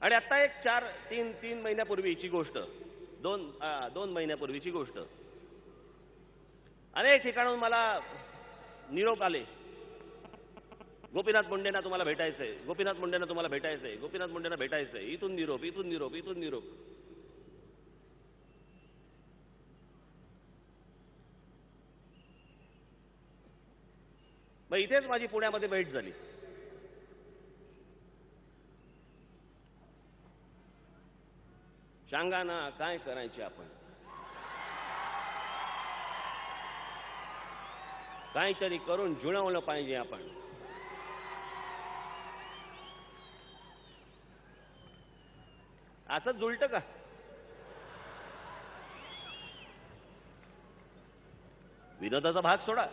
आणि आता एक तीन महिन्यापूर्वीची गोष्ट, दोन महिन्यापूर्वीची गोष्ट, अनेक ठिकाणून मला निरोप आले, गोपीनाथ मुंडेंना तुम्हाला भेटायचंय, गोपीनाथ मुंडेंना तुम्हाला भेटायचंय, गोपीनाथ मुंडेंना भेटायचंय, इथून निरोप, इथून निरोप, इथून निरोप. मग इथेच माझी पुण्यामध्ये भेट झाली. सांगा ना काय करायचे आपण, काहीतरी करून जुळवलं पाहिजे आपण. असंच जुळतं का? विनोदाचा भाग सोडा,